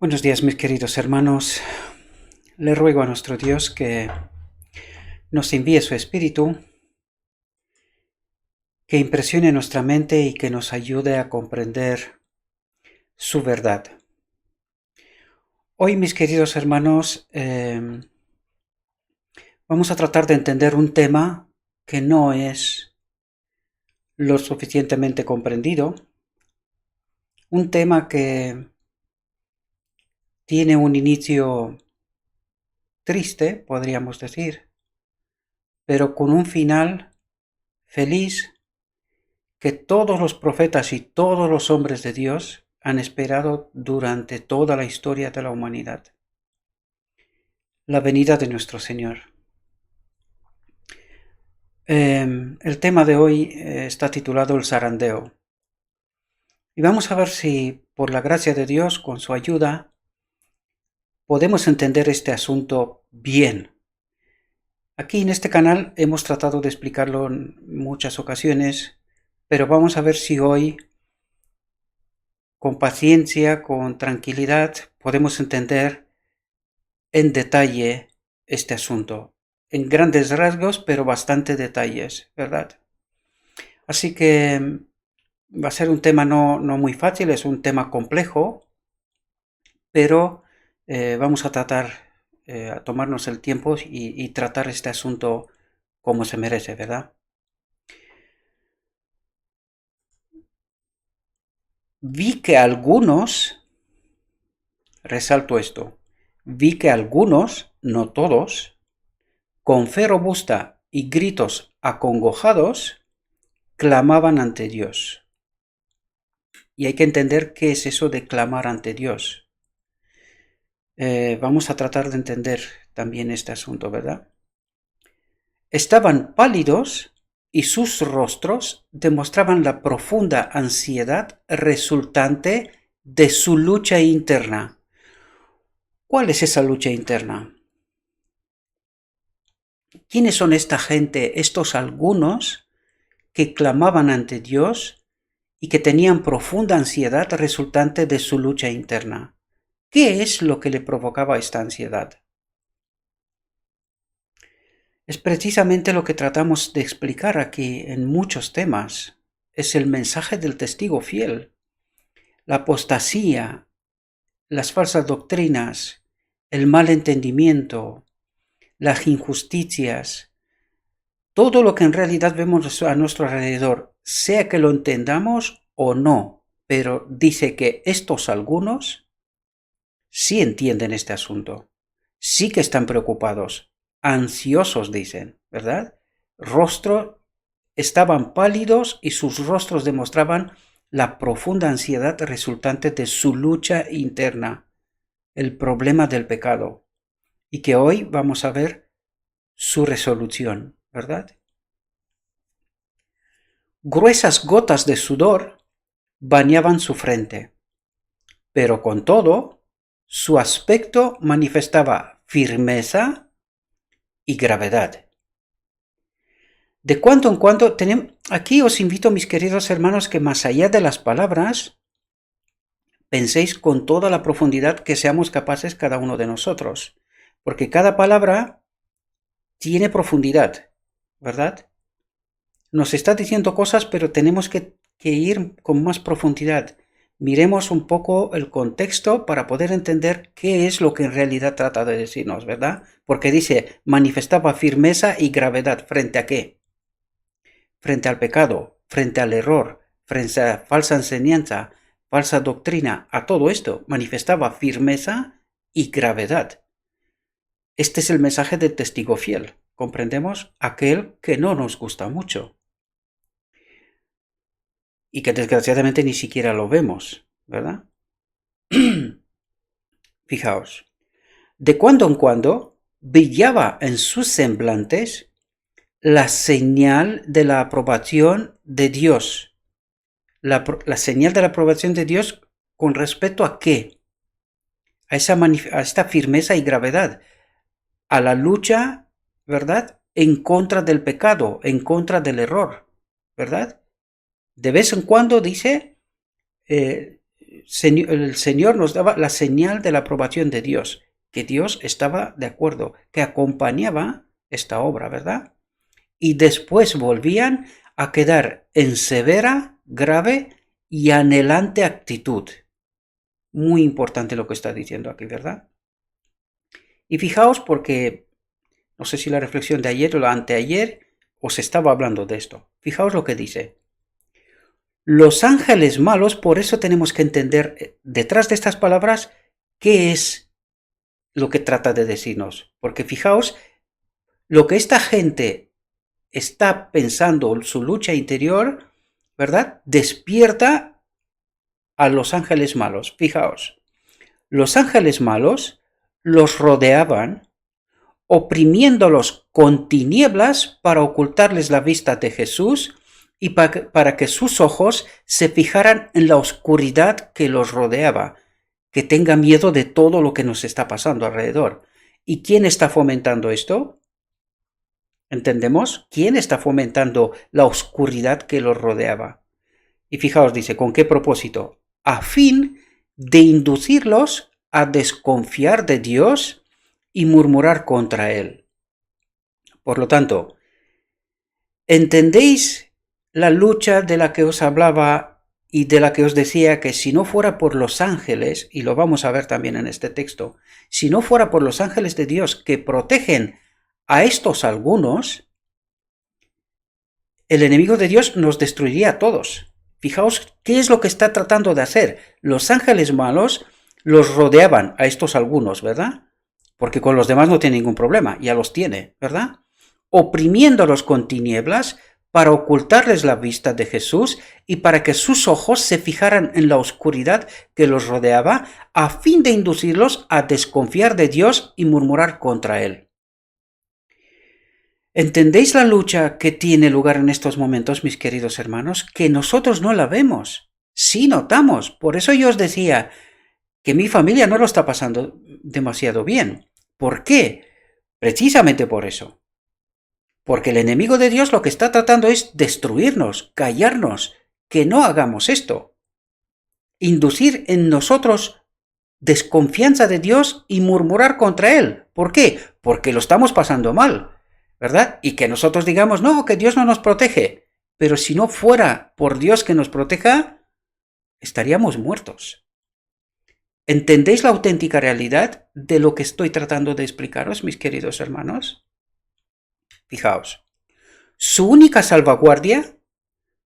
Buenos días, mis queridos hermanos. Le ruego a nuestro Dios que nos envíe su Espíritu, que impresione nuestra mente y que nos ayude a comprender su verdad. Hoy, mis queridos hermanos, vamos a tratar de entender un tema que no es lo suficientemente comprendido, un tema que tiene un inicio triste, podríamos decir, pero con un final feliz que todos los profetas y todos los hombres de Dios han esperado durante toda la historia de la humanidad. La venida de nuestro Señor. El tema de hoy está titulado El zarandeo. Y vamos a ver si, por la gracia de Dios, con su ayuda, podemos entender este asunto bien. Aquí en este canal hemos tratado de explicarlo en muchas ocasiones, pero vamos a ver si hoy, con paciencia, con tranquilidad, podemos entender en detalle este asunto. En grandes rasgos, pero bastante detalles, ¿verdad? Así que va a ser un tema no muy fácil, es un tema complejo, pero vamos a tratar a tomarnos el tiempo y tratar este asunto como se merece, ¿verdad? Vi que algunos, resalto esto, vi que algunos, no todos, con fe robusta y gritos acongojados, clamaban ante Dios. Y hay que entender qué es eso de clamar ante Dios. Vamos a tratar de entender también este asunto, ¿verdad? Estaban pálidos y sus rostros demostraban la profunda ansiedad resultante de su lucha interna. ¿Cuál es esa lucha interna? ¿Quiénes son esta gente, estos algunos que clamaban ante Dios y que tenían profunda ansiedad resultante de su lucha interna? ¿Qué es lo que le provocaba esta ansiedad? Es precisamente lo que tratamos de explicar aquí en muchos temas. Es el mensaje del testigo fiel, la apostasía, las falsas doctrinas, el mal entendimiento, las injusticias, todo lo que en realidad vemos a nuestro alrededor, sea que lo entendamos o no, pero dice que estos algunos sí entienden este asunto, sí que están preocupados, ansiosos dicen, ¿verdad? Estaban pálidos y sus rostros demostraban la profunda ansiedad resultante de su lucha interna, el problema del pecado, y que hoy vamos a ver su resolución, ¿verdad? Gruesas gotas de sudor bañaban su frente, pero con todo, su aspecto manifestaba firmeza y gravedad. De cuando en cuando aquí os invito, mis queridos hermanos, que más allá de las palabras, penséis con toda la profundidad que seamos capaces cada uno de nosotros, porque cada palabra tiene profundidad, ¿verdad? Nos está diciendo cosas, pero tenemos que ir con más profundidad. Miremos un poco el contexto para poder entender qué es lo que en realidad trata de decirnos, ¿verdad? Porque dice, manifestaba firmeza y gravedad. ¿Frente a qué? Frente al pecado, frente al error, frente a falsa enseñanza, falsa doctrina, a todo esto, manifestaba firmeza y gravedad. Este es el mensaje del testigo fiel. ¿Comprendemos? Aquel que no nos gusta mucho. Y que desgraciadamente ni siquiera lo vemos, ¿verdad? Fijaos, de cuando en cuando brillaba en sus semblantes la señal de la aprobación de Dios. La señal de la aprobación de Dios con respecto a qué? A esta firmeza y gravedad, a la lucha, ¿verdad? En contra del pecado, en contra del error, ¿verdad? De vez en cuando dice, el Señor nos daba la señal de la aprobación de Dios, que Dios estaba de acuerdo, que acompañaba esta obra, ¿verdad? Y después volvían a quedar en severa, grave y anhelante actitud. Muy importante lo que está diciendo aquí, ¿verdad? Y fijaos porque, no sé si la reflexión de ayer o la anteayer os estaba hablando de esto. Fijaos lo que dice. Los ángeles malos, por eso tenemos que entender detrás de estas palabras qué es lo que trata de decirnos. Porque fijaos, lo que esta gente está pensando, su lucha interior, ¿verdad? Despierta a los ángeles malos. Fijaos, los ángeles malos los rodeaban, oprimiéndolos con tinieblas para ocultarles la vista de Jesús y para que sus ojos se fijaran en la oscuridad que los rodeaba, que tenga miedo de todo lo que nos está pasando alrededor. ¿Y quién está fomentando esto? ¿Entendemos? ¿Quién está fomentando la oscuridad que los rodeaba? Y fijaos, dice, ¿con qué propósito? A fin de inducirlos a desconfiar de Dios y murmurar contra Él. Por lo tanto, ¿entendéis la lucha de la que os hablaba y de la que os decía que si no fuera por los ángeles, y lo vamos a ver también en este texto, si no fuera por los ángeles de Dios que protegen a estos algunos, el enemigo de Dios nos destruiría a todos? Fijaos qué es lo que está tratando de hacer. Los ángeles malos los rodeaban a estos algunos, ¿verdad? Porque con los demás no tiene ningún problema, ya los tiene, ¿verdad? Oprimiéndolos con tinieblas para ocultarles la vista de Jesús y para que sus ojos se fijaran en la oscuridad que los rodeaba, a fin de inducirlos a desconfiar de Dios y murmurar contra Él. ¿Entendéis la lucha que tiene lugar en estos momentos, mis queridos hermanos? Que nosotros no la vemos, sí notamos. Por eso yo os decía que mi familia no lo está pasando demasiado bien. ¿Por qué? Precisamente por eso. Porque el enemigo de Dios lo que está tratando es destruirnos, callarnos, que no hagamos esto. Inducir en nosotros desconfianza de Dios y murmurar contra Él. ¿Por qué? Porque lo estamos pasando mal, ¿verdad? Y que nosotros digamos, no, que Dios no nos protege. Pero si no fuera por Dios que nos proteja, estaríamos muertos. ¿Entendéis la auténtica realidad de lo que estoy tratando de explicaros, mis queridos hermanos? Fijaos, su única salvaguardia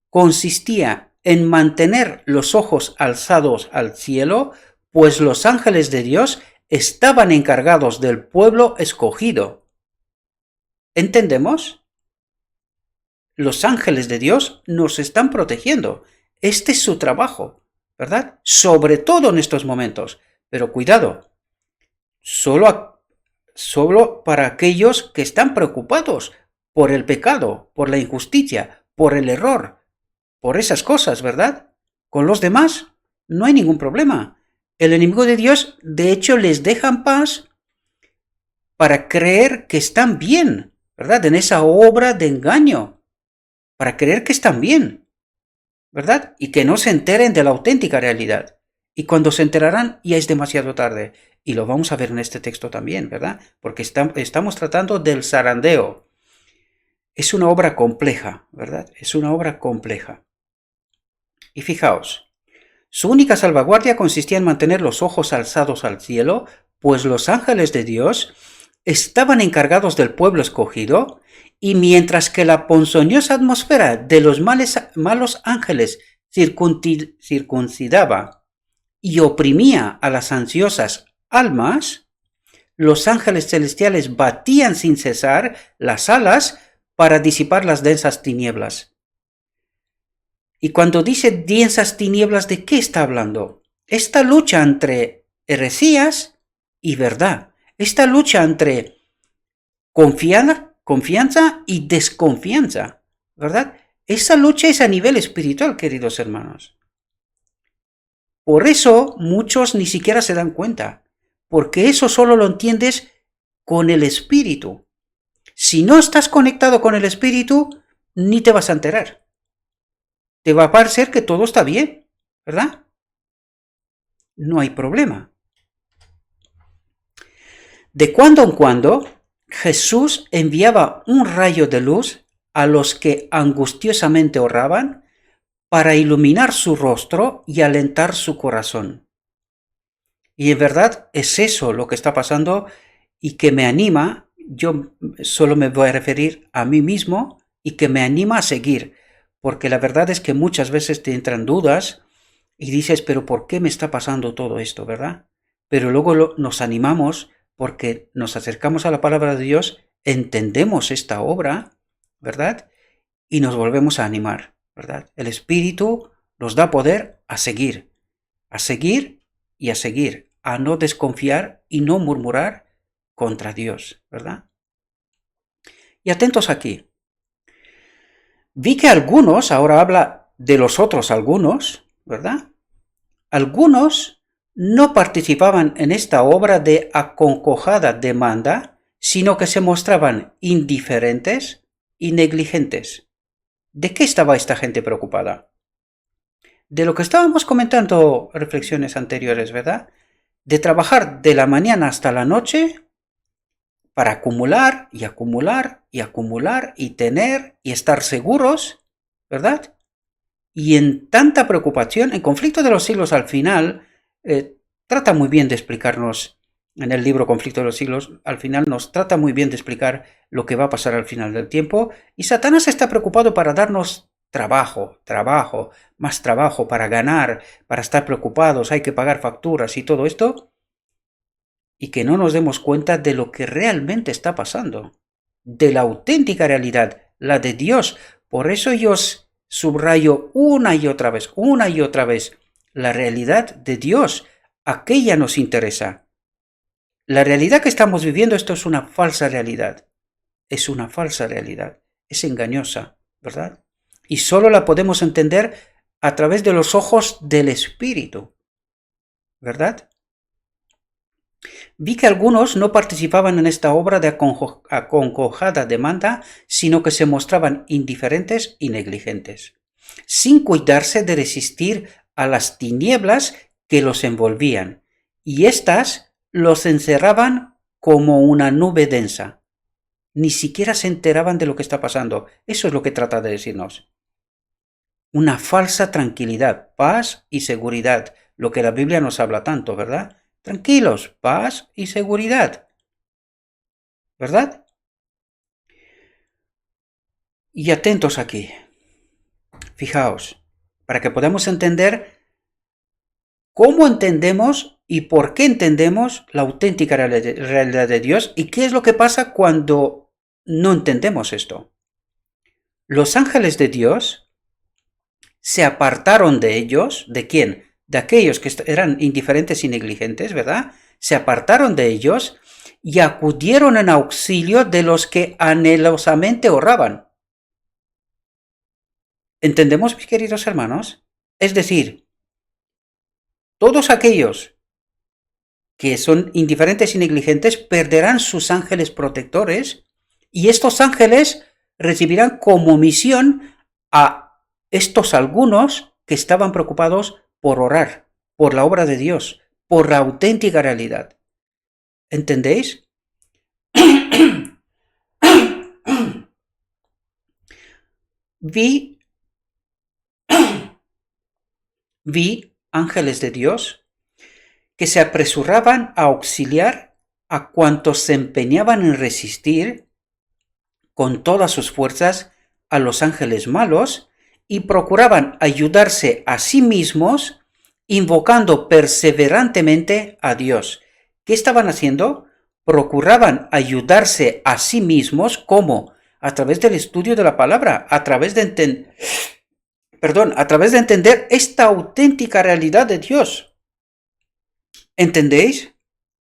consistía en mantener los ojos alzados al cielo, pues los ángeles de Dios estaban encargados del pueblo escogido. ¿Entendemos? Los ángeles de Dios nos están protegiendo. Este es su trabajo, ¿verdad? Sobre todo en estos momentos. Pero cuidado, solo para aquellos que están preocupados por el pecado, por la injusticia, por el error, por esas cosas, ¿verdad? Con los demás no hay ningún problema. El enemigo de Dios, de hecho, les deja en paz para creer que están bien, ¿verdad? En esa obra de engaño, para creer que están bien, ¿verdad? Y que no se enteren de la auténtica realidad. Y cuando se enterarán ya es demasiado tarde. Y lo vamos a ver en este texto también, ¿verdad? Porque estamos tratando del zarandeo. Es una obra compleja, ¿verdad? Es una obra compleja. Y fijaos, su única salvaguardia consistía en mantener los ojos alzados al cielo, pues los ángeles de Dios estaban encargados del pueblo escogido, y mientras que la ponzoñosa atmósfera de los malos ángeles circuncidaba y oprimía a las ansiosas almas, los ángeles celestiales batían sin cesar las alas para disipar las densas tinieblas. Y cuando dice densas tinieblas, ¿de qué está hablando? Esta lucha entre heresías y verdad. Esta lucha entre confianza y desconfianza, ¿verdad? Esa lucha es a nivel espiritual, queridos hermanos. Por eso muchos ni siquiera se dan cuenta, porque eso solo lo entiendes con el espíritu. Si no estás conectado con el espíritu, ni te vas a enterar. Te va a parecer que todo está bien, ¿verdad? no hay problema. De cuando en cuando, Jesús enviaba un rayo de luz a los que angustiosamente oraban para iluminar su rostro y alentar su corazón. Y en verdad es eso lo que está pasando y que me anima. Yo solo me voy a referir a mí mismo y que me anima a seguir, porque la verdad es que muchas veces te entran dudas y dices, pero ¿por qué me está pasando todo esto, verdad? Pero luego nos animamos porque nos acercamos a la palabra de Dios, entendemos esta obra, ¿verdad? Y nos volvemos a animar, ¿verdad? El Espíritu nos da poder a seguir y a seguir, a no desconfiar y no murmurar contra Dios, ¿verdad? Y atentos aquí. Vi que algunos, ahora habla de los otros algunos, ¿verdad? Algunos no participaban en esta obra de acongojada demanda, sino que se mostraban indiferentes y negligentes. ¿De qué estaba esta gente preocupada? De lo que estábamos comentando reflexiones anteriores, ¿verdad? De trabajar de la mañana hasta la noche para acumular y acumular y acumular y tener y estar seguros, ¿verdad? Y en tanta preocupación, en Conflicto de los Siglos al final, trata muy bien de explicarnos, en el libro Conflicto de los Siglos, al final nos trata muy bien de explicar lo que va a pasar al final del tiempo, y Satanás está preocupado para darnos trabajo, más trabajo para ganar, para estar preocupados, hay que pagar facturas y todo esto, y que no nos demos cuenta de lo que realmente está pasando, de la auténtica realidad, la de Dios. Por eso yo subrayo una y otra vez, la realidad de Dios. Aquella nos interesa. La realidad que estamos viviendo, esto es una falsa realidad. Es una falsa realidad. Es engañosa, ¿verdad? Y solo la podemos entender a través de los ojos del Espíritu, ¿verdad? Vi que algunos no participaban en esta obra de acongojada demanda, sino que se mostraban indiferentes y negligentes, sin cuidarse de resistir a las tinieblas que los envolvían, y éstas los encerraban como una nube densa. Ni siquiera se enteraban de lo que está pasando. Eso es lo que trata de decirnos. Una falsa tranquilidad, paz y seguridad, lo que la Biblia nos habla tanto, ¿verdad? Tranquilos, paz y seguridad, ¿verdad? Y atentos aquí. Fijaos, para que podamos entender cómo entendemos y por qué entendemos la auténtica realidad de Dios y qué es lo que pasa cuando no entendemos esto. Los ángeles de Dios se apartaron de ellos. ¿De quién? De aquellos que eran indiferentes y negligentes, ¿verdad? Se apartaron de ellos y acudieron en auxilio de los que anhelosamente oraban. ¿Entendemos, mis queridos hermanos? Es decir, todos aquellos que son indiferentes y negligentes perderán sus ángeles protectores y estos ángeles recibirán como misión a estos algunos que estaban preocupados por orar, por la obra de Dios, por la auténtica realidad. ¿Entendéis? Vi ángeles de Dios que se apresuraban a auxiliar a cuantos se empeñaban en resistir con todas sus fuerzas a los ángeles malos y procuraban ayudarse a sí mismos invocando perseverantemente a Dios. ¿Qué estaban haciendo? Procuraban ayudarse a sí mismos, ¿cómo? A través del estudio de la palabra, a través de entender esta auténtica realidad de Dios. ¿Entendéis?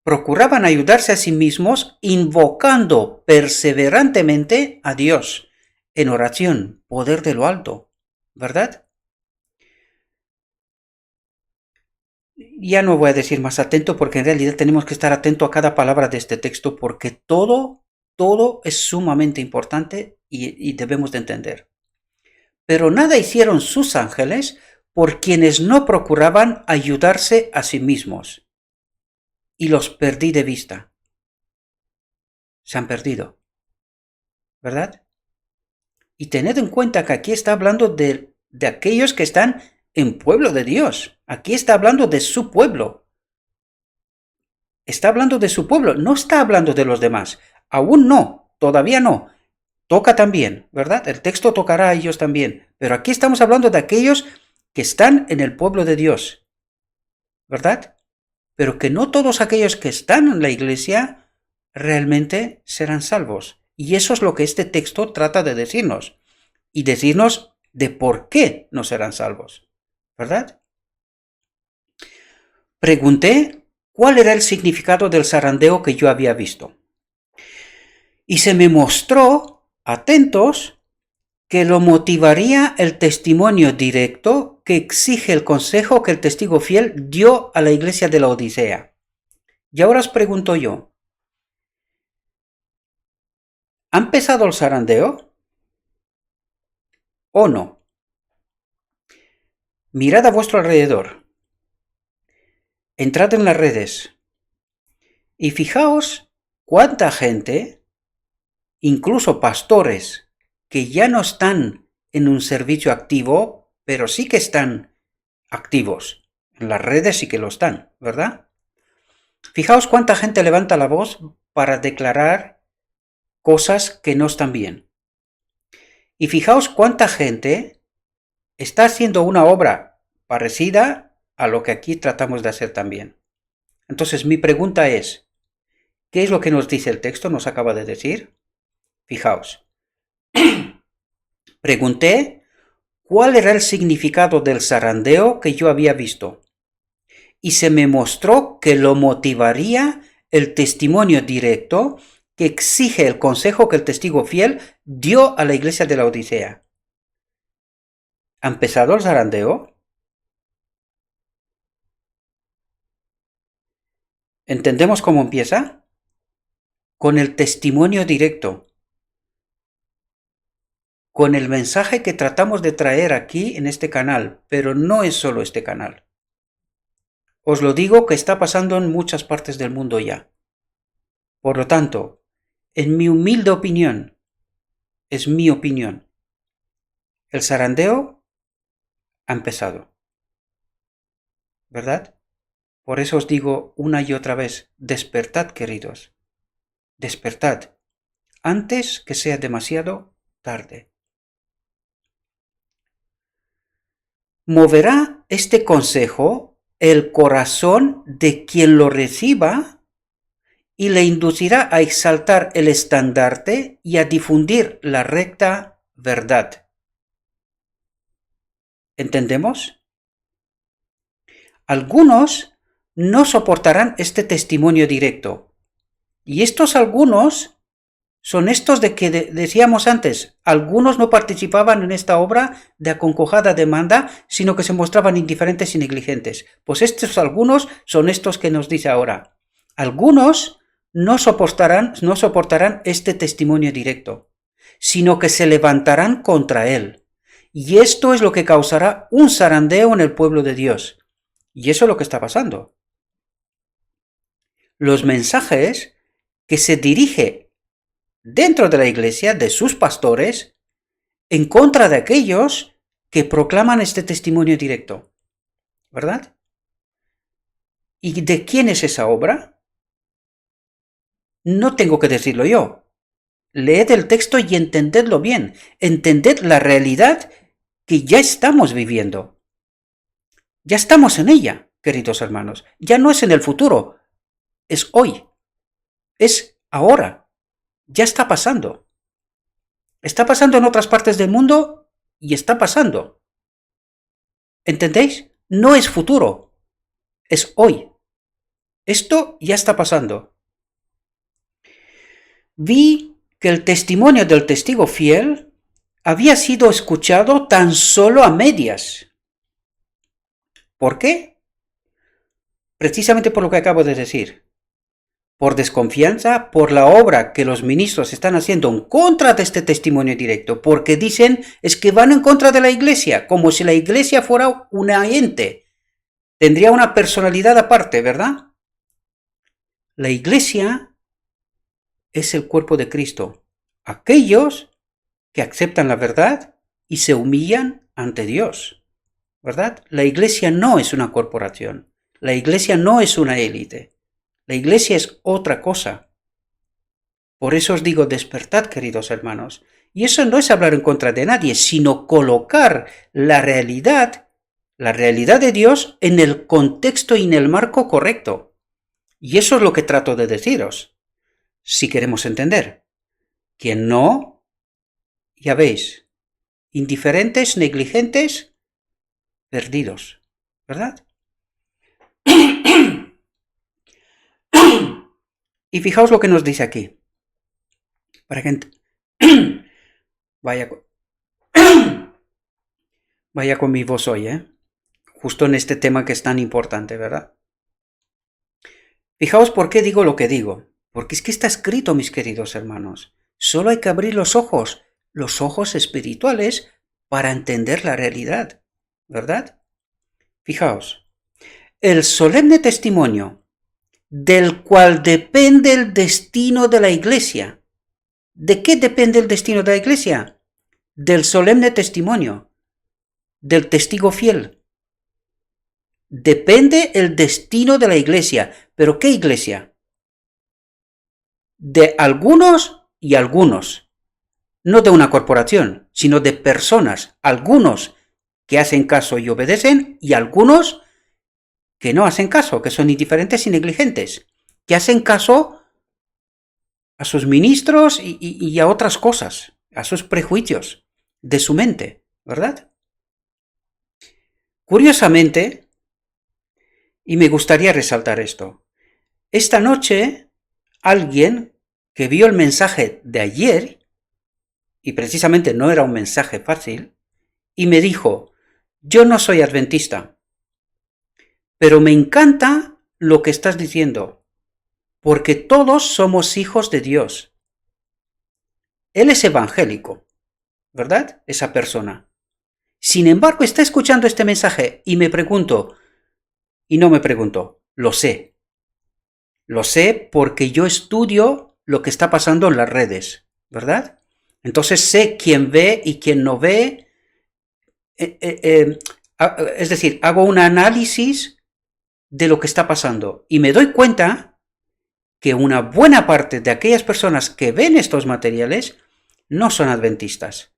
Procuraban ayudarse a sí mismos invocando perseverantemente a Dios en oración, poder de lo alto, ¿verdad? Ya no voy a decir más atento porque en realidad tenemos que estar atento a cada palabra de este texto porque todo es sumamente importante y debemos de entender. Pero nada hicieron sus ángeles por quienes no procuraban ayudarse a sí mismos. Y los perdí de vista. Se han perdido, ¿verdad? Y tened en cuenta que aquí está hablando de aquellos que están en pueblo de Dios. Aquí está hablando de su pueblo. Está hablando de su pueblo, no está hablando de los demás. Aún no, todavía no. Toca también, ¿verdad? El texto tocará a ellos también. Pero aquí estamos hablando de aquellos que están en el pueblo de Dios, ¿verdad? Pero que no todos aquellos que están en la iglesia realmente serán salvos. Y eso es lo que este texto trata de decirnos. Y decirnos de por qué no serán salvos, ¿verdad? Pregunté cuál era el significado del zarandeo que yo había visto. Y se me mostró, atentos, que lo motivaría el testimonio directo que exige el consejo que el testigo fiel dio a la iglesia de la Odisea. Y ahora os pregunto yo, ¿ha empezado el zarandeo o no? Mirad a vuestro alrededor, entrad en las redes y fijaos cuánta gente, incluso pastores, que ya no están en un servicio activo, pero sí que están activos. En las redes sí que lo están, ¿verdad? Fijaos cuánta gente levanta la voz para declarar cosas que no están bien. Y fijaos cuánta gente está haciendo una obra parecida a lo que aquí tratamos de hacer también. Entonces mi pregunta es, ¿qué es lo que nos dice el texto? Nos acaba de decir. Fijaos. Pregunté cuál era el significado del zarandeo que yo había visto. Y se me mostró que lo motivaría el testimonio directo que exige el consejo que el testigo fiel dio a la iglesia de la Odisea. ¿Ha empezado el zarandeo? ¿Entendemos cómo empieza? Con el testimonio directo. Con el mensaje que tratamos de traer aquí en este canal, pero no es solo este canal. Os lo digo que está pasando en muchas partes del mundo ya. Por lo tanto, en mi humilde opinión, es mi opinión, el zarandeo ha empezado. ¿Verdad? Por eso os digo una y otra vez, despertad, queridos. Despertad, antes que sea demasiado tarde. ¿Moverá este consejo el corazón de quien lo reciba y le inducirá a exaltar el estandarte y a difundir la recta verdad? ¿Entendemos? Algunos no soportarán este testimonio directo. Y estos algunos son estos de que decíamos antes, algunos no participaban en esta obra de acongojada demanda, sino que se mostraban indiferentes y negligentes. Pues estos algunos son estos que nos dice ahora. Algunos no soportarán este testimonio directo, sino que se levantarán contra él. Y esto es lo que causará un zarandeo en el pueblo de Dios. Y eso es lo que está pasando. Los mensajes que se dirigen dentro de la iglesia, de sus pastores, en contra de aquellos que proclaman este testimonio directo. ¿Verdad? ¿Y de quién es esa obra? No tengo que decirlo yo. Leed el texto y entendedlo bien. Entended la realidad que ya estamos viviendo. Ya estamos en ella, queridos hermanos. Ya no es en el futuro, es hoy. Es ahora. Ya está pasando. Está pasando en otras partes del mundo y está pasando. ¿Entendéis? No es futuro, es hoy. Esto ya está pasando. Vi que el testimonio del testigo fiel había sido escuchado tan solo a medias. ¿Por qué? Precisamente por lo que acabo de decir. por desconfianza, por la obra que los ministros están haciendo en contra de este testimonio directo, porque dicen es que van en contra de la iglesia, como si la iglesia fuera una ente, tendría una personalidad aparte, ¿verdad? La iglesia es el cuerpo de Cristo, aquellos que aceptan la verdad y se humillan ante Dios, ¿verdad? La iglesia no es una corporación, la iglesia no es una élite. La iglesia es otra cosa. Por eso os digo, despertad, queridos hermanos. Y eso no es hablar en contra de nadie, sino colocar la realidad de Dios en el contexto y en el marco correcto. Y eso es lo que trato de deciros, si queremos entender. Quien no, ya veis, indiferentes, negligentes, perdidos, ¿verdad? Y fijaos lo que nos dice aquí. Para que vaya con mi voz hoy, justo en este tema que es tan importante, ¿verdad? Fijaos por qué digo lo que digo. Porque es que está escrito, mis queridos hermanos. Solo hay que abrir los ojos espirituales, para entender la realidad, ¿verdad? Fijaos, el solemne testimonio del cual depende el destino de la iglesia. ¿De qué depende el destino de la iglesia? Del solemne testimonio, del testigo fiel. Depende el destino de la iglesia. ¿Pero qué iglesia? De algunos y algunos. No de una corporación, sino de personas. Algunos que hacen caso y obedecen, y algunos que no hacen caso, que son indiferentes y negligentes, que hacen caso a sus ministros y a otras cosas, a sus prejuicios de su mente, ¿verdad? Curiosamente, y me gustaría resaltar esto, esta noche alguien que vio el mensaje de ayer, y precisamente no era un mensaje fácil, y me dijo, yo no soy adventista, pero me encanta lo que estás diciendo, porque todos somos hijos de Dios. Él es evangélico, ¿verdad? Esa persona. Sin embargo, está escuchando este mensaje y me pregunto, y no me pregunto, lo sé. Lo sé porque yo estudio lo que está pasando en las redes, ¿verdad? Entonces sé quién ve y quién no ve. Es decir, hago un análisis de lo que está pasando y me doy cuenta que una buena parte de aquellas personas que ven estos materiales no son adventistas.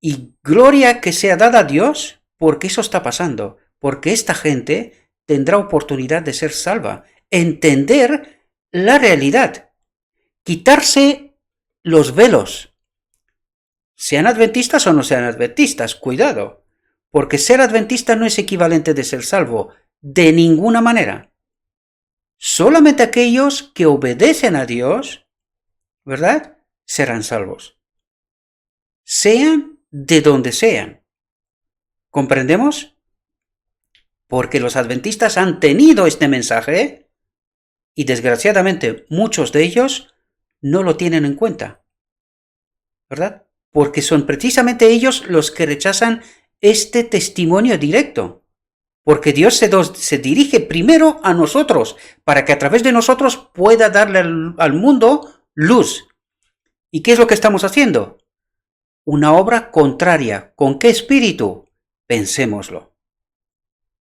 Y gloria que sea dada a Dios porque eso está pasando, porque esta gente tendrá oportunidad de ser salva, entender la realidad, quitarse los velos, sean adventistas o no sean adventistas, cuidado, porque ser adventista no es equivalente de ser salvo, de ninguna manera. Solamente aquellos que obedecen a Dios, ¿verdad?, serán salvos. Sean de donde sean. ¿Comprendemos? Porque los adventistas han tenido este mensaje y desgraciadamente muchos de ellos no lo tienen en cuenta, ¿verdad? Porque son precisamente ellos los que rechazan este testimonio directo. Porque Dios se dirige primero a nosotros, para que a través de nosotros pueda darle al mundo luz. ¿Y qué es lo que estamos haciendo? Una obra contraria. ¿Con qué espíritu? Pensémoslo.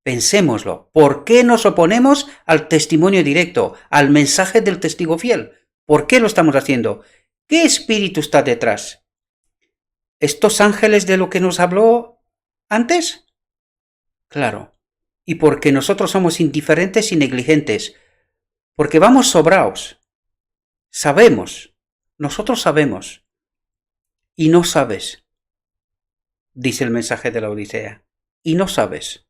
Pensémoslo. ¿Por qué nos oponemos al testimonio directo, al mensaje del testigo fiel? ¿Por qué lo estamos haciendo? ¿Qué espíritu está detrás? ¿Estos ángeles de lo que nos habló antes? Claro. Y porque nosotros somos indiferentes y negligentes. Porque vamos sobraos. Sabemos. Nosotros sabemos. Y no sabes. Dice el mensaje de la Odisea. Y no sabes.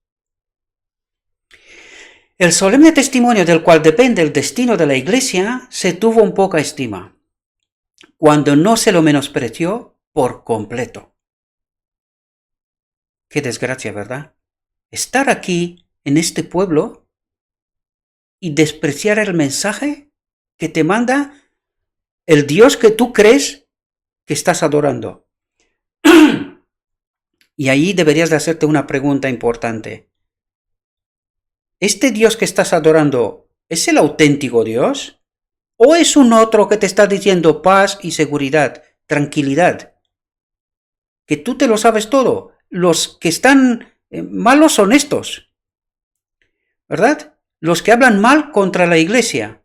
El solemne testimonio del cual depende el destino de la Iglesia se tuvo en poca estima, cuando no se lo menospreció por completo. Qué desgracia, ¿verdad? Estar aquí, en este pueblo, y despreciar el mensaje que te manda el Dios que tú crees que estás adorando. Y ahí deberías de hacerte una pregunta importante. ¿Este Dios que estás adorando es el auténtico Dios? ¿O es un otro que te está diciendo paz y seguridad, tranquilidad? Que tú te lo sabes todo. Los que están malos son estos, ¿verdad? Los que hablan mal contra la iglesia.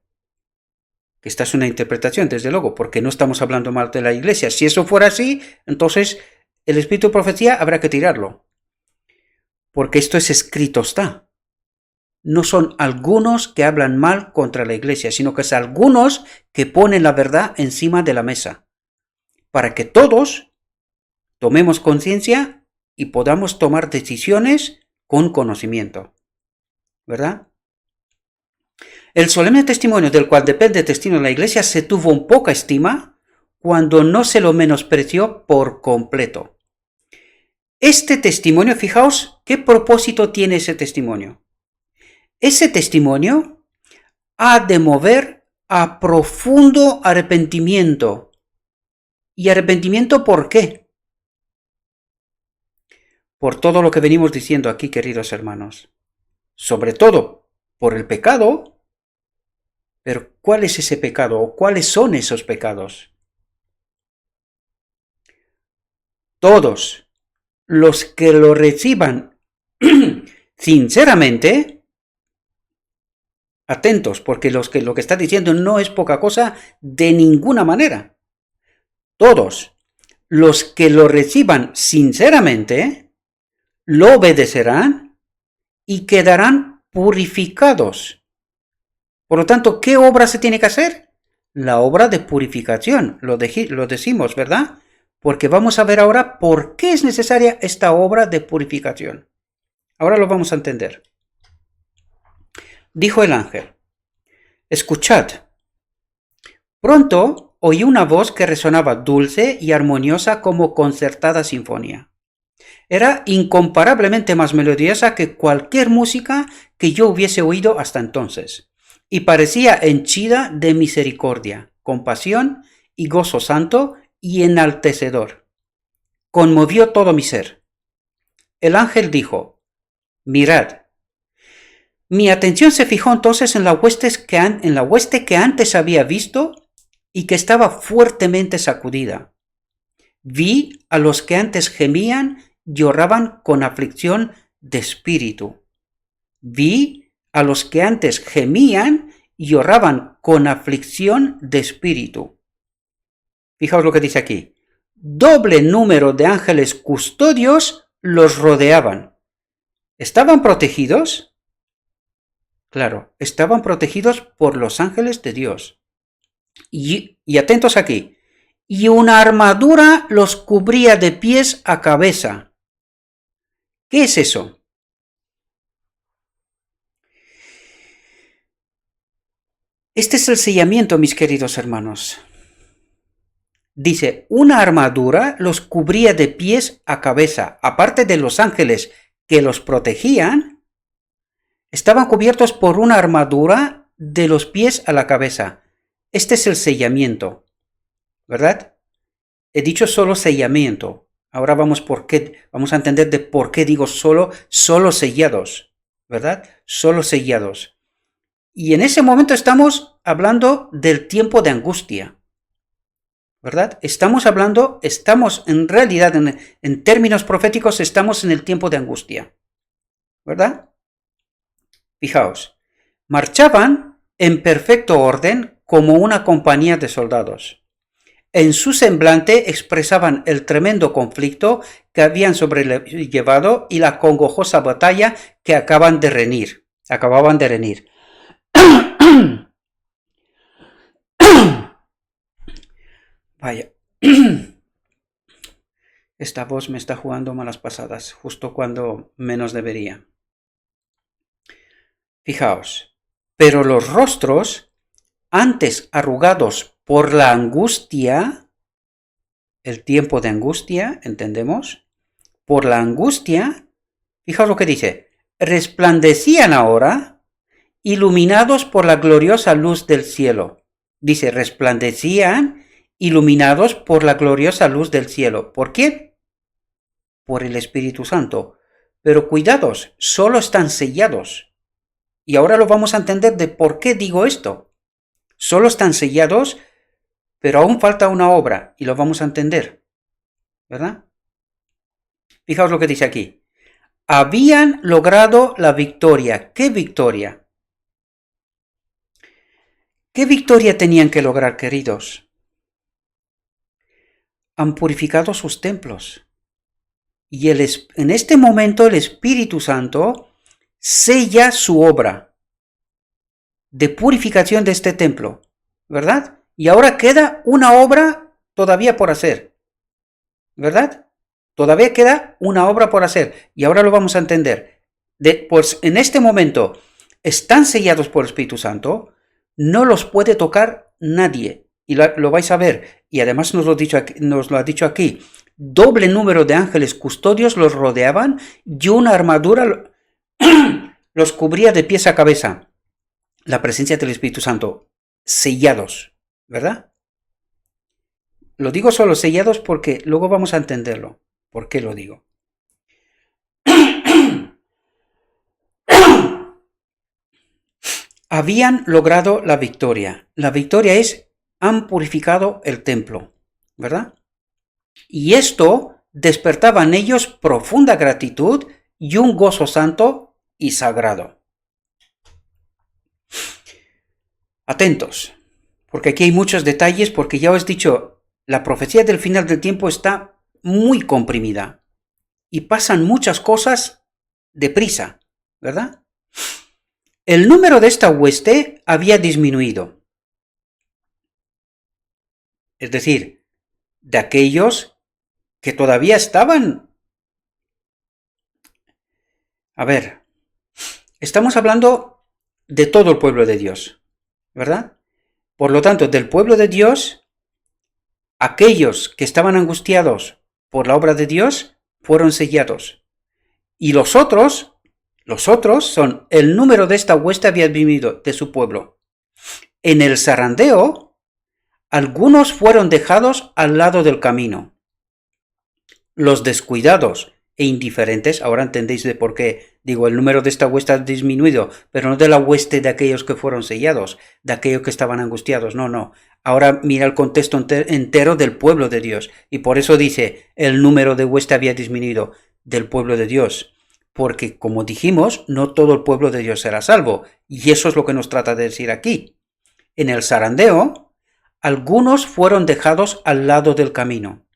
Que esta es una interpretación, desde luego, porque no estamos hablando mal de la iglesia. Si eso fuera así, entonces el espíritu de profecía habrá que tirarlo. Porque esto es escrito está. No son algunos que hablan mal contra la iglesia, sino que es algunos que ponen la verdad encima de la mesa. Para que todos tomemos conciencia y podamos tomar decisiones con conocimiento. ¿Verdad? El solemne testimonio del cual depende el destino de la iglesia se tuvo en poca estima cuando no se lo menospreció por completo. Este testimonio, fijaos, ¿qué propósito tiene ese testimonio? Ese testimonio ha de mover a profundo arrepentimiento. ¿Y arrepentimiento por qué? Por todo lo que venimos diciendo aquí, queridos hermanos. Sobre todo por el pecado. Pero ¿cuál es ese pecado? ¿O cuáles son esos pecados? Todos los que lo reciban sinceramente, atentos, porque lo que está diciendo no es poca cosa de ninguna manera. Todos los que lo reciban sinceramente, lo obedecerán y quedarán purificados. Por lo tanto, ¿qué obra se tiene que hacer? La obra de purificación, lo decimos, ¿verdad? Porque vamos a ver ahora por qué es necesaria esta obra de purificación. Ahora lo vamos a entender. Dijo el ángel: escuchad. Pronto oí una voz que resonaba dulce y armoniosa como concertada sinfonía. Era incomparablemente más melodiosa que cualquier música que yo hubiese oído hasta entonces, y parecía henchida de misericordia, compasión y gozo santo y enaltecedor. Conmovió todo mi ser. El ángel dijo: mirad. Mi atención se fijó entonces en la hueste que antes había visto y que estaba fuertemente sacudida. Vi a los que antes gemían y lloraban con aflicción de espíritu. Vi a los que antes gemían y lloraban con aflicción de espíritu. Fijaos lo que dice aquí. Doble número de ángeles custodios los rodeaban. ¿Estaban protegidos? Claro, estaban protegidos por los ángeles de Dios. Y atentos aquí. Y una armadura los cubría de pies a cabeza. ¿Qué es eso? Este es el sellamiento, mis queridos hermanos. Dice, una armadura los cubría de pies a cabeza. Aparte de los ángeles que los protegían, estaban cubiertos por una armadura de los pies a la cabeza. Este es el sellamiento, ¿verdad? He dicho solo sellamiento. Ahora vamos a entender de por qué digo solo sellados, ¿verdad? Solo sellados. Y en ese momento estamos hablando del tiempo de angustia, ¿verdad? Estamos en realidad, en términos proféticos, estamos en el tiempo de angustia, ¿verdad? Fijaos, marchaban en perfecto orden como una compañía de soldados. En su semblante expresaban el tremendo conflicto que habían sobrellevado y la congojosa batalla que acababan de rendir. Vaya, esta voz me está jugando malas pasadas, justo cuando menos debería. Fijaos, pero los rostros, antes arrugados por la angustia, el tiempo de angustia, ¿entendemos? Por la angustia, fijaos lo que dice, resplandecían ahora, iluminados por la gloriosa luz del cielo. Dice, resplandecían iluminados por la gloriosa luz del cielo. ¿Por quién? Por el Espíritu Santo. Pero cuidados, solo están sellados. Y ahora lo vamos a entender de por qué digo esto. Solo están sellados, pero aún falta una obra, y lo vamos a entender. ¿Verdad? Fijaos lo que dice aquí. Habían logrado la victoria. ¿Qué victoria? ¿Qué victoria tenían que lograr, queridos? Han purificado sus templos. Y en este momento el Espíritu Santo sella su obra de purificación de este templo, ¿verdad? Y ahora queda una obra todavía por hacer, ¿verdad? Todavía queda una obra por hacer, y ahora lo vamos a entender. Pues en este momento están sellados por el Espíritu Santo, no los puede tocar nadie, y lo vais a ver, y además nos lo ha dicho aquí, doble número de ángeles custodios los rodeaban, y una armadura los cubría de pies a cabeza. La presencia del Espíritu Santo, sellados, ¿verdad? Lo digo solo sellados porque luego vamos a entenderlo. ¿Por qué lo digo? Habían logrado la victoria. La victoria es, han purificado el templo, ¿verdad? Y esto despertaba en ellos profunda gratitud y un gozo santo y sagrado. Atentos, porque aquí hay muchos detalles, porque ya os he dicho, la profecía del final del tiempo está muy comprimida y pasan muchas cosas deprisa, ¿verdad? El número de esta hueste había disminuido. Es decir, de aquellos que todavía estaban. A ver, estamos hablando de todo el pueblo de Dios, ¿verdad? Por lo tanto, del pueblo de Dios, aquellos que estaban angustiados por la obra de Dios fueron sellados. Y los otros son, el número de esta hueste había disminuido de su pueblo. En el zarandeo, algunos fueron dejados al lado del camino. Los descuidados e indiferentes, ahora entendéis de por qué digo el número de esta hueste ha disminuido, pero no de la hueste de aquellos que fueron sellados, de aquellos que estaban angustiados, no. Ahora mira el contexto entero del pueblo de Dios, y por eso dice el número de hueste había disminuido del pueblo de Dios, porque como dijimos, no todo el pueblo de Dios será salvo, y eso es lo que nos trata de decir aquí. En el zarandeo, algunos fueron dejados al lado del camino.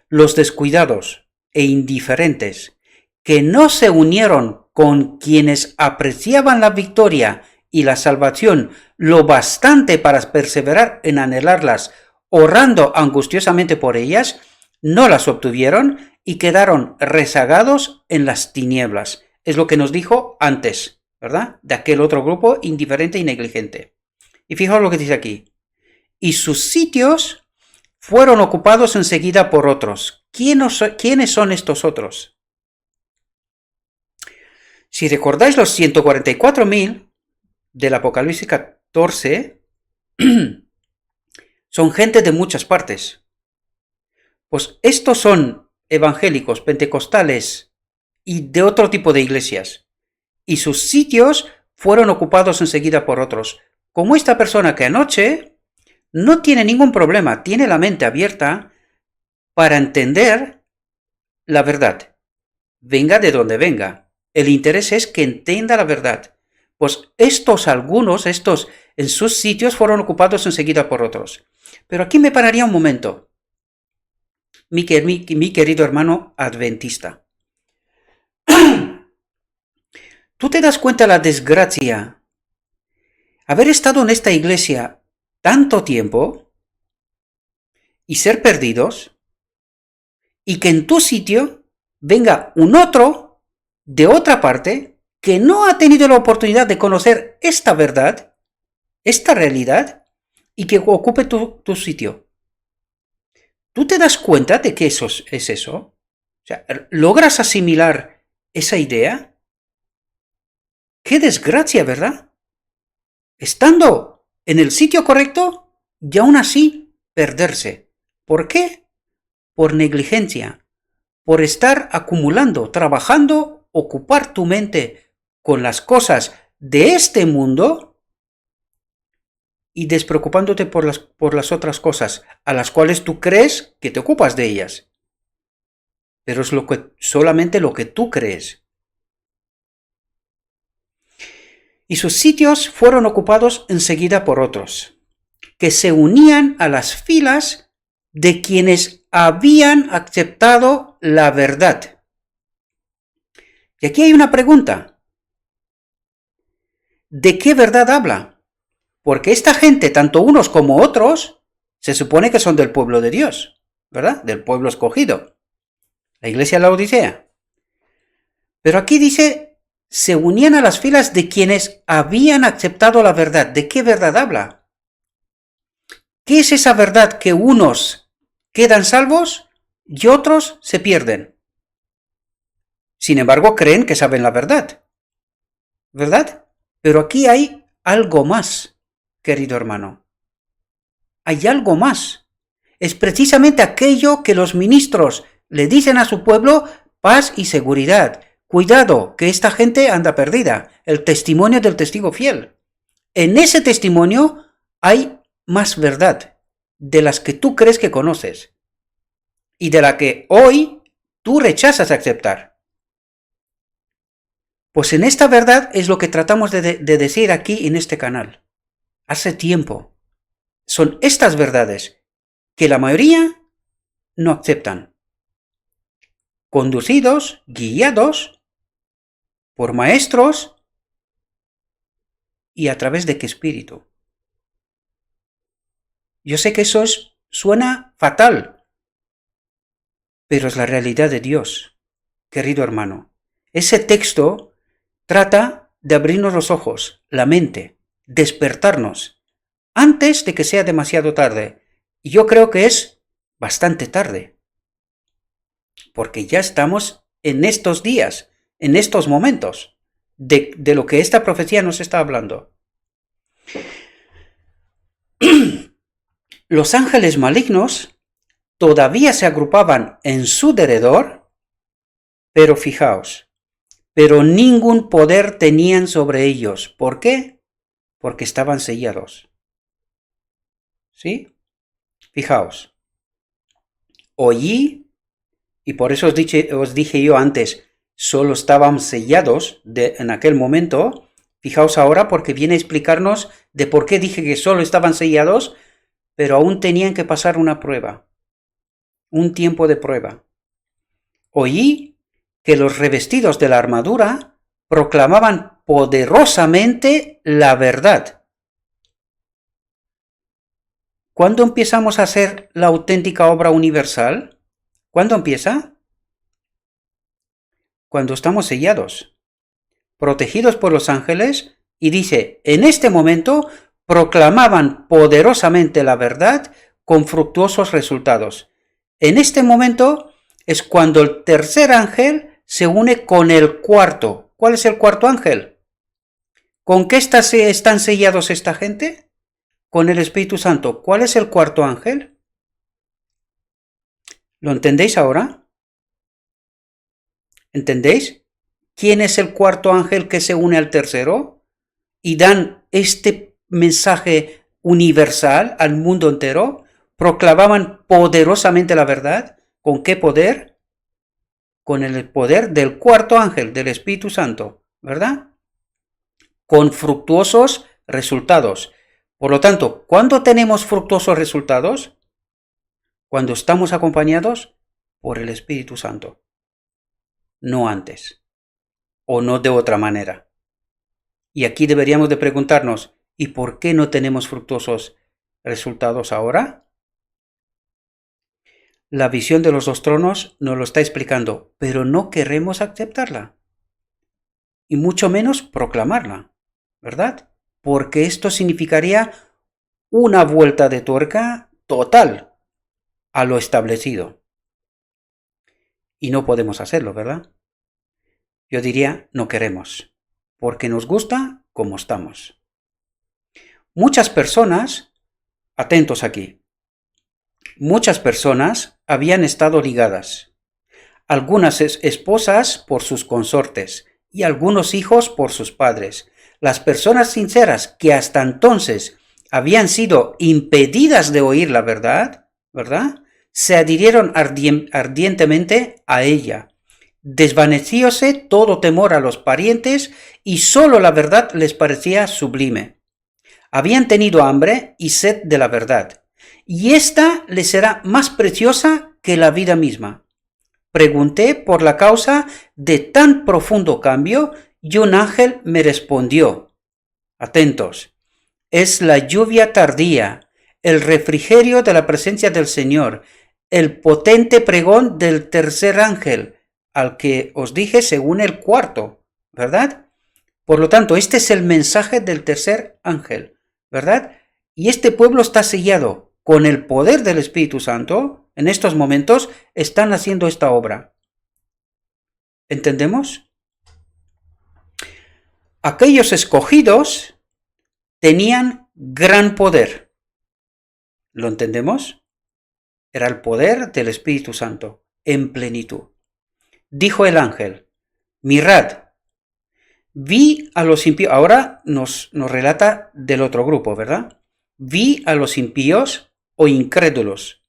Los descuidados e indiferentes, que no se unieron con quienes apreciaban la victoria y la salvación lo bastante para perseverar en anhelarlas, orando angustiosamente por ellas, no las obtuvieron y quedaron rezagados en las tinieblas. Es lo que nos dijo antes, ¿verdad? De aquel otro grupo indiferente y negligente. Y fijaos lo que dice aquí. Y sus sitios fueron ocupados enseguida por otros. ¿Quiénes son estos otros? Si recordáis los 144.000 del Apocalipsis 14, son gente de muchas partes. Pues estos son evangélicos, pentecostales y de otro tipo de iglesias. Y sus sitios fueron ocupados enseguida por otros. Como esta persona que anoche no tiene ningún problema, tiene la mente abierta para entender la verdad. Venga de donde venga. El interés es que entienda la verdad. Pues algunos en sus sitios fueron ocupados enseguida por otros. Pero aquí me pararía un momento. Mi querido hermano adventista. ¿Tú te das cuenta de la desgracia? Haber estado en esta iglesia tanto tiempo y ser perdidos, y que en tu sitio venga un otro de otra parte que no ha tenido la oportunidad de conocer esta verdad, esta realidad, y que ocupe tu sitio. ¿Tú te das cuenta de que eso es eso? O sea, ¿logras asimilar esa idea? ¡Qué desgracia!, ¿verdad? Estando en el sitio correcto, y aún así perderse. ¿Por qué? Por negligencia, por estar acumulando, trabajando, ocupar tu mente con las cosas de este mundo y despreocupándote por las otras cosas a las cuales tú crees que te ocupas de ellas. Pero es solamente lo que tú crees. Y sus sitios fueron ocupados enseguida por otros, que se unían a las filas de quienes habían aceptado la verdad. Y aquí hay una pregunta. ¿De qué verdad habla? Porque esta gente, tanto unos como otros, se supone que son del pueblo de Dios, ¿verdad? Del pueblo escogido. La iglesia de la Odisea. Pero aquí dice, se unían a las filas de quienes habían aceptado la verdad. ¿De qué verdad habla? ¿Qué es esa verdad que unos quedan salvos y otros se pierden? Sin embargo, creen que saben la verdad, ¿verdad? Pero aquí hay algo más, querido hermano. Hay algo más. Es precisamente aquello que los ministros le dicen a su pueblo: paz y seguridad. Cuidado, que esta gente anda perdida. El testimonio del testigo fiel. En ese testimonio hay más verdad de las que tú crees que conoces y de la que hoy tú rechazas aceptar. Pues en esta verdad es lo que tratamos de decir aquí en este canal. Hace tiempo. Son estas verdades que la mayoría no aceptan. Conducidos, guiados por maestros y a través de qué espíritu. Yo sé que eso suena fatal, pero es la realidad de Dios, querido hermano. Ese texto trata de abrirnos los ojos, la mente, despertarnos, antes de que sea demasiado tarde. Y yo creo que es bastante tarde, porque ya estamos en estos días, en estos momentos, de lo que esta profecía nos está hablando. Los ángeles malignos todavía se agrupaban en su derredor, pero fijaos, pero ningún poder tenían sobre ellos. ¿Por qué? Porque estaban sellados. ¿Sí? Fijaos. Oí, y por eso os dije yo antes, solo estaban sellados en aquel momento. Fijaos ahora, porque viene a explicarnos de por qué dije que solo estaban sellados, pero aún tenían que pasar una prueba, un tiempo de prueba. Oí que los revestidos de la armadura proclamaban poderosamente la verdad. ¿Cuándo empezamos a hacer la auténtica obra universal? ¿Cuándo empieza? Cuando estamos sellados, protegidos por los ángeles, y dice, en este momento proclamaban poderosamente la verdad con fructuosos resultados. En este momento es cuando el tercer ángel se une con el cuarto. ¿Cuál es el cuarto ángel? ¿Con qué están sellados esta gente? Con el Espíritu Santo. ¿Cuál es el cuarto ángel? ¿Lo entendéis ahora? ¿Entendéis? ¿Quién es el cuarto ángel que se une al tercero? Y dan este mensaje universal al mundo entero. Proclamaban poderosamente la verdad. ¿Con qué poder? Con el poder del cuarto ángel, del Espíritu Santo, ¿verdad? Con fructuosos resultados. Por lo tanto, ¿cuándo tenemos fructuosos resultados? Cuando estamos acompañados por el Espíritu Santo. No antes. O no de otra manera. Y aquí deberíamos de preguntarnos, ¿y por qué no tenemos fructuosos resultados ahora? La visión de los dos tronos nos lo está explicando, pero no queremos aceptarla. Y mucho menos proclamarla, ¿verdad? Porque esto significaría una vuelta de tuerca total a lo establecido. Y no podemos hacerlo, ¿verdad? Yo diría, no queremos, porque nos gusta como estamos. Muchas personas Atentos aquí. Muchas personas habían estado ligadas, algunas esposas por sus consortes y algunos hijos por sus padres. Las personas sinceras que hasta entonces habían sido impedidas de oír la verdad, se adhirieron ardientemente a ella. Desvanecióse todo temor a los parientes y sólo la verdad les parecía sublime. Habían tenido hambre y sed de la verdad, y ésta les será más preciosa que la vida misma. Pregunté por la causa de tan profundo cambio y un ángel me respondió. Atentos, es la lluvia tardía, el refrigerio de la presencia del Señor, el potente pregón del tercer ángel, al que os dije según el cuarto, ¿verdad? Por lo tanto, este es el mensaje del tercer ángel, ¿verdad? Y este pueblo está sellado con el poder del Espíritu Santo. En estos momentos están haciendo esta obra. ¿Entendemos? Aquellos escogidos tenían gran poder. ¿Lo entendemos? Era el poder del Espíritu Santo en plenitud. Dijo el ángel, mirad, vi a los impíos. Ahora nos relata del otro grupo, ¿verdad? Vi a los impíos o incrédulos.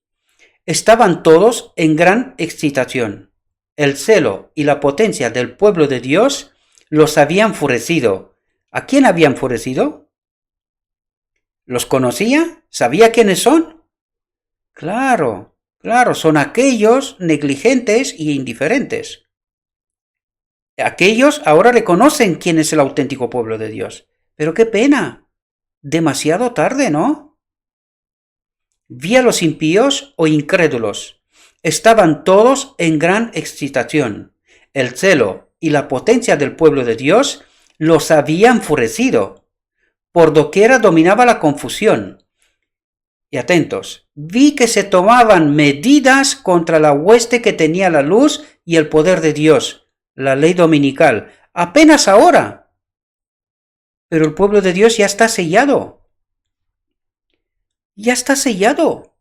Estaban todos en gran excitación. El celo y la potencia del pueblo de Dios los había enfurecido. ¿A quién había enfurecido? ¿Los conocía? ¿Sabía quiénes son? Claro, son aquellos negligentes e indiferentes. Aquellos ahora reconocen quién es el auténtico pueblo de Dios. Pero qué pena. Demasiado tarde, ¿no? Vi a los impíos o incrédulos. Estaban todos en gran excitación. El celo y la potencia del pueblo de Dios los había enfurecido. Por doquiera dominaba la confusión. Y atentos, vi que se tomaban medidas contra la hueste que tenía la luz y el poder de Dios, la ley dominical, apenas ahora. Pero el pueblo de Dios ya está sellado. Ya está sellado.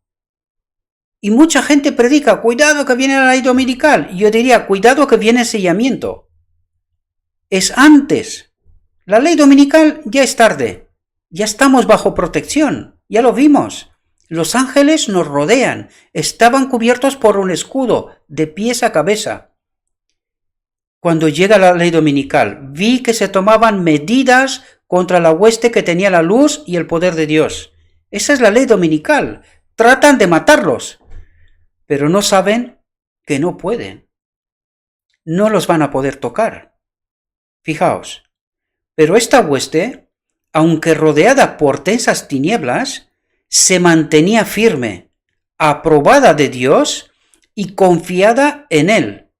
Y mucha gente predica, cuidado que viene la ley dominical. Y yo diría, cuidado que viene el sellamiento. Es antes. La ley dominical ya es tarde. Ya estamos bajo protección. Ya lo vimos. Los ángeles nos rodean. Estaban cubiertos por un escudo, de pies a cabeza. Cuando llega la ley dominical, vi que se tomaban medidas contra la hueste que tenía la luz y el poder de Dios. Esa es la ley dominical. Tratan de matarlos, pero no saben que no pueden. No los van a poder tocar. Fijaos. Pero esta hueste, aunque rodeada por tensas tinieblas, se mantenía firme, aprobada de Dios y confiada en Él.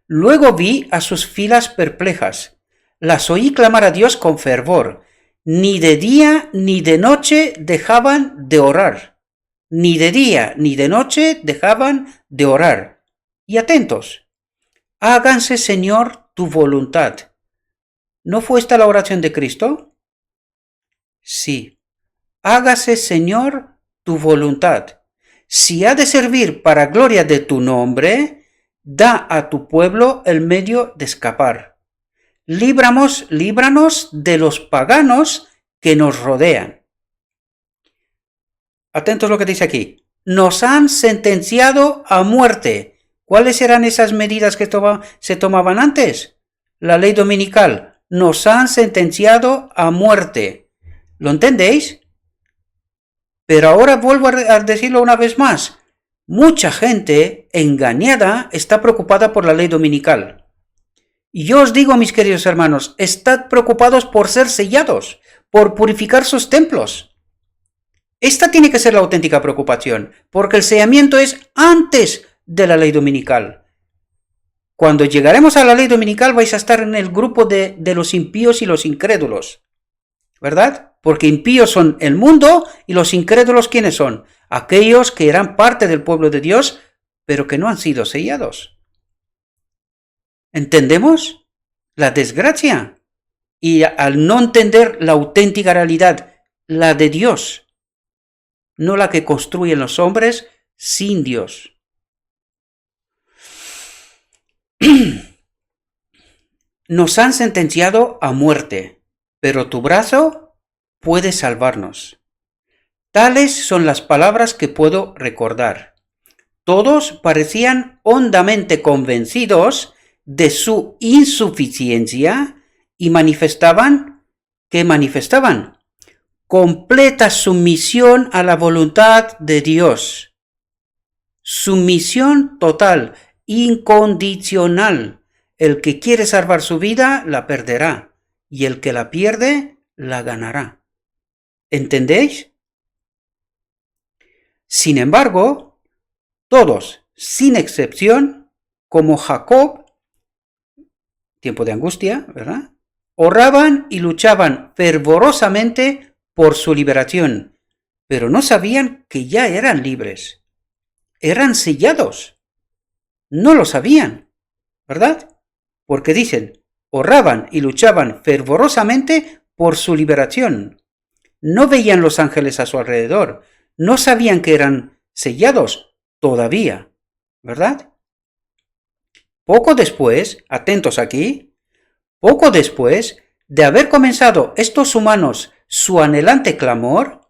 Luego vi a sus filas perplejas. Las oí clamar a Dios con fervor. Ni de día ni de noche dejaban de orar. Ni de día ni de noche dejaban de orar. Y atentos. Háganse, Señor, tu voluntad. ¿No fue esta la oración de Cristo? Sí. Hágase, Señor, tu voluntad. Si ha de servir para gloria de tu nombre, da a tu pueblo el medio de escapar. Líbranos de los paganos que nos rodean. Atentos a lo que dice aquí. Nos han sentenciado a muerte. ¿Cuáles eran esas medidas que se tomaban antes? La ley dominical. Nos han sentenciado a muerte. ¿Lo entendéis? Pero ahora vuelvo a decirlo una vez más. Mucha gente engañada está preocupada por la ley dominical. Y yo os digo, mis queridos hermanos, estad preocupados por ser sellados, por purificar sus templos. Esta tiene que ser la auténtica preocupación, porque el sellamiento es antes de la ley dominical. Cuando llegaremos a la ley dominical vais a estar en el grupo de los impíos y los incrédulos, ¿verdad? Porque impíos son el mundo y los incrédulos, ¿quiénes son? Aquellos que eran parte del pueblo de Dios, pero que no han sido sellados. ¿Entendemos? La desgracia. Y al no entender la auténtica realidad, la de Dios, no la que construyen los hombres sin Dios. Nos han sentenciado a muerte, pero tu brazo puede salvarnos. Tales son las palabras que puedo recordar. Todos parecían hondamente convencidos de su insuficiencia y manifestaban completa sumisión a la voluntad de Dios. Sumisión total, incondicional. El que quiere salvar su vida, la perderá, y el que la pierde, la ganará. ¿Entendéis? Sin embargo, todos, sin excepción, como Jacob, tiempo de angustia, ¿verdad? Oraban y luchaban fervorosamente por su liberación, pero no sabían que ya eran libres. Eran sellados. No lo sabían, ¿verdad? Porque dicen, oraban y luchaban fervorosamente por su liberación. No veían los ángeles a su alrededor. No sabían que eran sellados todavía, ¿verdad? Poco después, atentos aquí, poco después de haber comenzado estos humanos su anhelante clamor,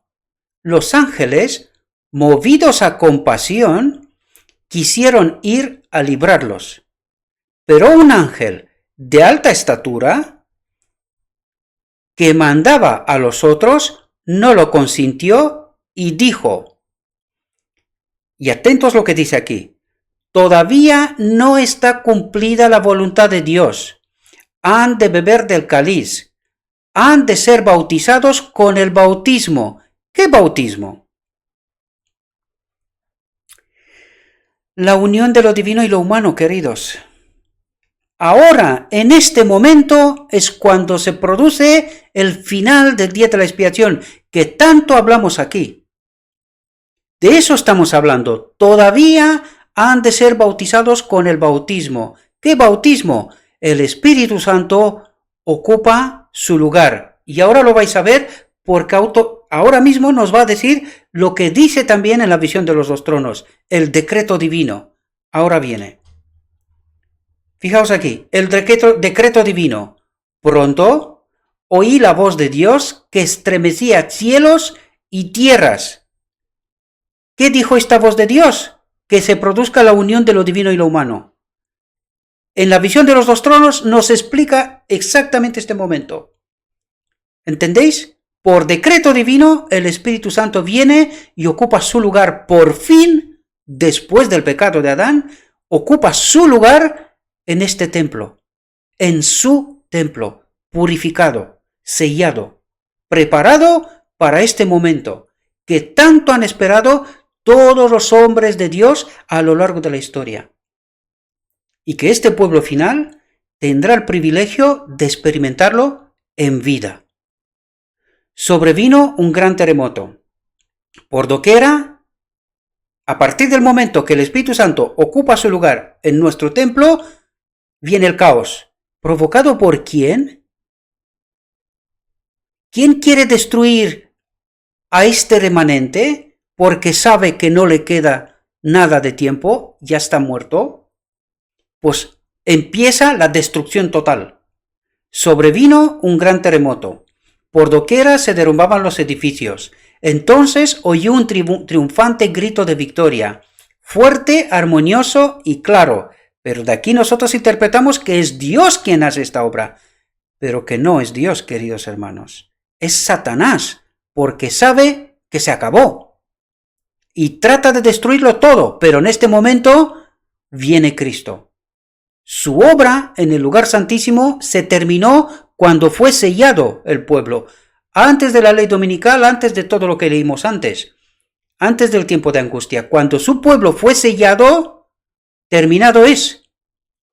los ángeles, movidos a compasión, quisieron ir a librarlos. Pero un ángel de alta estatura, que mandaba a los otros, no lo consintió y dijo, y atentos lo que dice aquí, todavía no está cumplida la voluntad de Dios. Han de beber del cáliz, han de ser bautizados con el bautismo. ¿Qué bautismo? La unión de lo divino y lo humano, queridos. Ahora, en este momento, es cuando se produce el final del día de la expiación, que tanto hablamos aquí. De eso estamos hablando. Todavía han de ser bautizados con el bautismo. ¿Qué bautismo? El Espíritu Santo ocupa su lugar. Y ahora lo vais a ver porque ahora mismo nos va a decir lo que dice también en la visión de los dos tronos, el decreto divino. Ahora viene. Fijaos aquí, el decreto divino. Pronto oí la voz de Dios que estremecía cielos y tierras. ¿Qué dijo esta voz de Dios? Que se produzca la unión de lo divino y lo humano. En la visión de los dos tronos nos explica exactamente este momento. ¿Entendéis? Por decreto divino, el Espíritu Santo viene y ocupa su lugar por fin, después del pecado de Adán, ocupa su lugar en este templo, en su templo, purificado, sellado, preparado para este momento, que tanto han esperado todos los hombres de Dios a lo largo de la historia. Y que este pueblo final tendrá el privilegio de experimentarlo en vida. Sobrevino un gran terremoto. Por doquiera, a partir del momento que el Espíritu Santo ocupa su lugar en nuestro templo, viene el caos. ¿Provocado por quién? ¿Quién quiere destruir a este remanente porque sabe que no le queda nada de tiempo, ya está muerto? Pues empieza la destrucción total. Sobrevino un gran terremoto. Por doquiera se derrumbaban los edificios. Entonces oyó un triunfante grito de victoria, fuerte, armonioso y claro. Pero de aquí nosotros interpretamos que es Dios quien hace esta obra. Pero que no es Dios, queridos hermanos. Es Satanás, porque sabe que se acabó. Y trata de destruirlo todo, pero en este momento viene Cristo. Su obra en el lugar santísimo se terminó cuando fue sellado el pueblo, antes de la ley dominical, antes de todo lo que leímos antes del tiempo de angustia. Cuando su pueblo fue sellado, terminado es,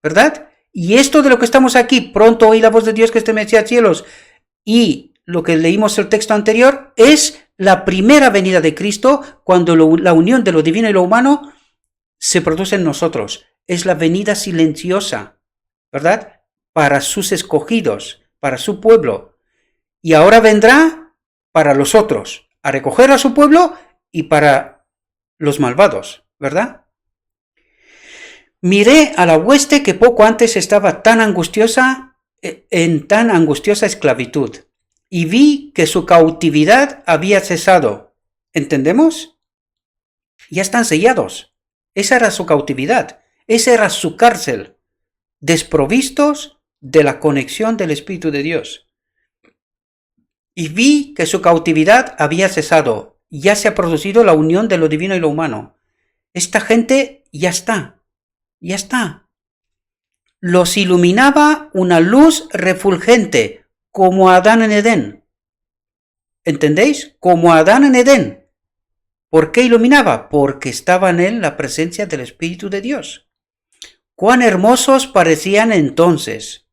¿verdad? Y esto de lo que estamos aquí, pronto oí la voz de Dios que estremecía a cielos, y lo que leímos el texto anterior, es la primera venida de Cristo, cuando la unión de lo divino y lo humano se produce en nosotros. Es la venida silenciosa, ¿verdad? Para sus escogidos, para su pueblo. Y ahora vendrá para los otros, a recoger a su pueblo y para los malvados, ¿verdad? Miré a la hueste que poco antes estaba en tan angustiosa esclavitud, y vi que su cautividad había cesado. ¿Entendemos? Ya están sellados. Esa era su cautividad, esa era su cárcel, desprovistos de la conexión del Espíritu de Dios. Y vi que su cautividad había cesado, ya se ha producido la unión de lo divino y lo humano. Esta gente ya está. Los iluminaba una luz refulgente, como a Adán en Edén. ¿Entendéis? Como a Adán en Edén. ¿Por qué iluminaba? Porque estaba en él la presencia del Espíritu de Dios. Cuán hermosos parecían entonces.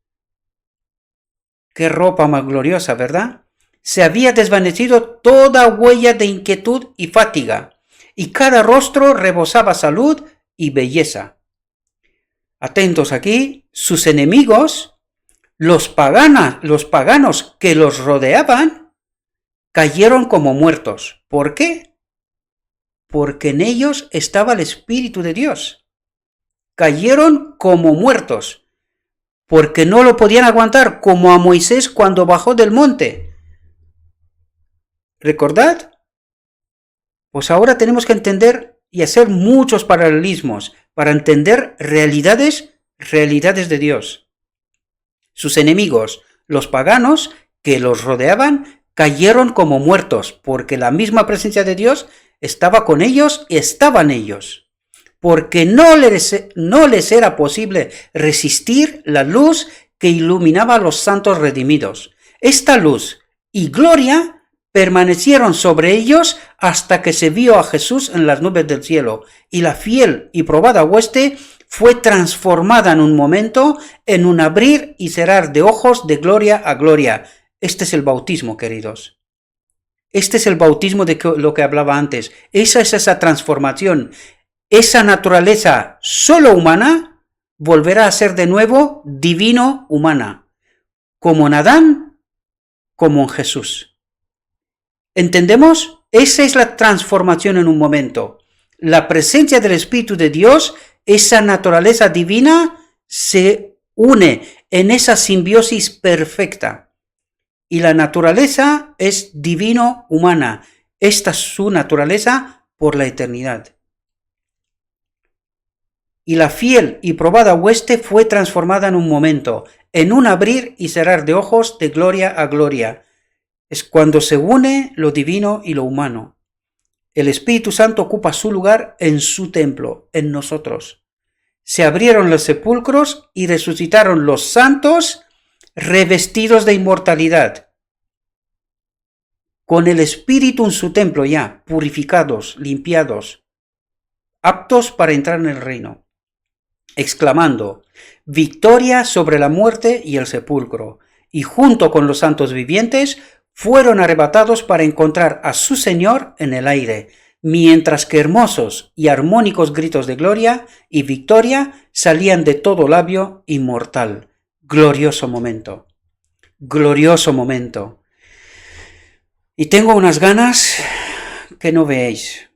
Qué ropa más gloriosa, ¿verdad? Se había desvanecido toda huella de inquietud y fatiga, y cada rostro rebosaba salud y belleza. Atentos aquí, sus enemigos, los paganos que los rodeaban, cayeron como muertos. ¿Por qué? Porque en ellos estaba el Espíritu de Dios. Cayeron como muertos, porque no lo podían aguantar, como a Moisés cuando bajó del monte. ¿Recordad? Pues ahora tenemos que entender y hacer muchos paralelismos para entender realidades de Dios. Sus enemigos, los paganos que los rodeaban, cayeron como muertos, porque la misma presencia de Dios estaba con ellos y estaban ellos. Porque no les era posible resistir la luz que iluminaba a los santos redimidos. Esta luz y gloria permanecieron sobre ellos hasta que se vio a Jesús en las nubes del cielo, y la fiel y probada hueste fue transformada en un momento en un abrir y cerrar de ojos de gloria a gloria. Este es el bautismo, queridos. Este es el bautismo de lo que hablaba antes. Esa es esa transformación. Esa naturaleza solo humana volverá a ser de nuevo divino-humana, como en Adán, como en Jesús. ¿Entendemos? Esa es la transformación en un momento. La presencia del Espíritu de Dios, esa naturaleza divina, se une en esa simbiosis perfecta. Y la naturaleza es divino-humana. Esta es su naturaleza por la eternidad. Y la fiel y probada hueste fue transformada en un momento, en un abrir y cerrar de ojos de gloria a gloria. Es cuando se une lo divino y lo humano. El Espíritu Santo ocupa su lugar en su templo, en nosotros. Se abrieron los sepulcros y resucitaron los santos revestidos de inmortalidad, con el Espíritu en su templo ya, purificados, limpiados, aptos para entrar en el reino, exclamando: victoria sobre la muerte y el sepulcro, y junto con los santos vivientes fueron arrebatados para encontrar a su Señor en el aire, mientras que hermosos y armónicos gritos de gloria y victoria salían de todo labio inmortal. Glorioso momento. Glorioso momento. Y tengo unas ganas que no veáis.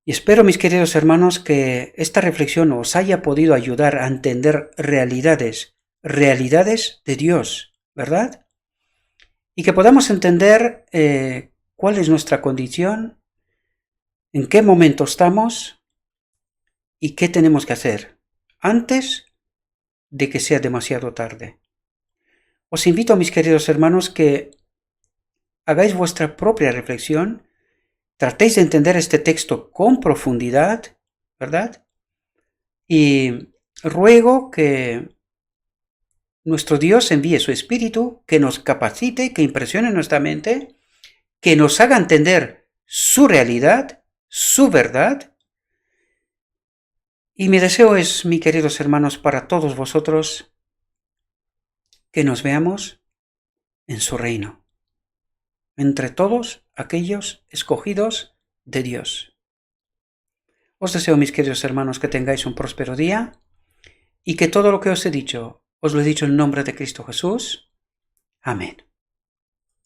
Y espero, mis queridos hermanos, que esta reflexión os haya podido ayudar a entender realidades de Dios, ¿verdad? Y que podamos entender cuál es nuestra condición, en qué momento estamos y qué tenemos que hacer antes de que sea demasiado tarde. Os invito, mis queridos hermanos, que hagáis vuestra propia reflexión, tratéis de entender este texto con profundidad, ¿verdad? Y ruego que nuestro Dios envíe su Espíritu, que nos capacite, que impresione nuestra mente, que nos haga entender su realidad, su verdad. Y mi deseo es, mis queridos hermanos, para todos vosotros, que nos veamos en su reino, entre todos aquellos escogidos de Dios. Os deseo, mis queridos hermanos, que tengáis un próspero día y que todo lo que os he dicho, os lo he dicho en nombre de Cristo Jesús. Amén.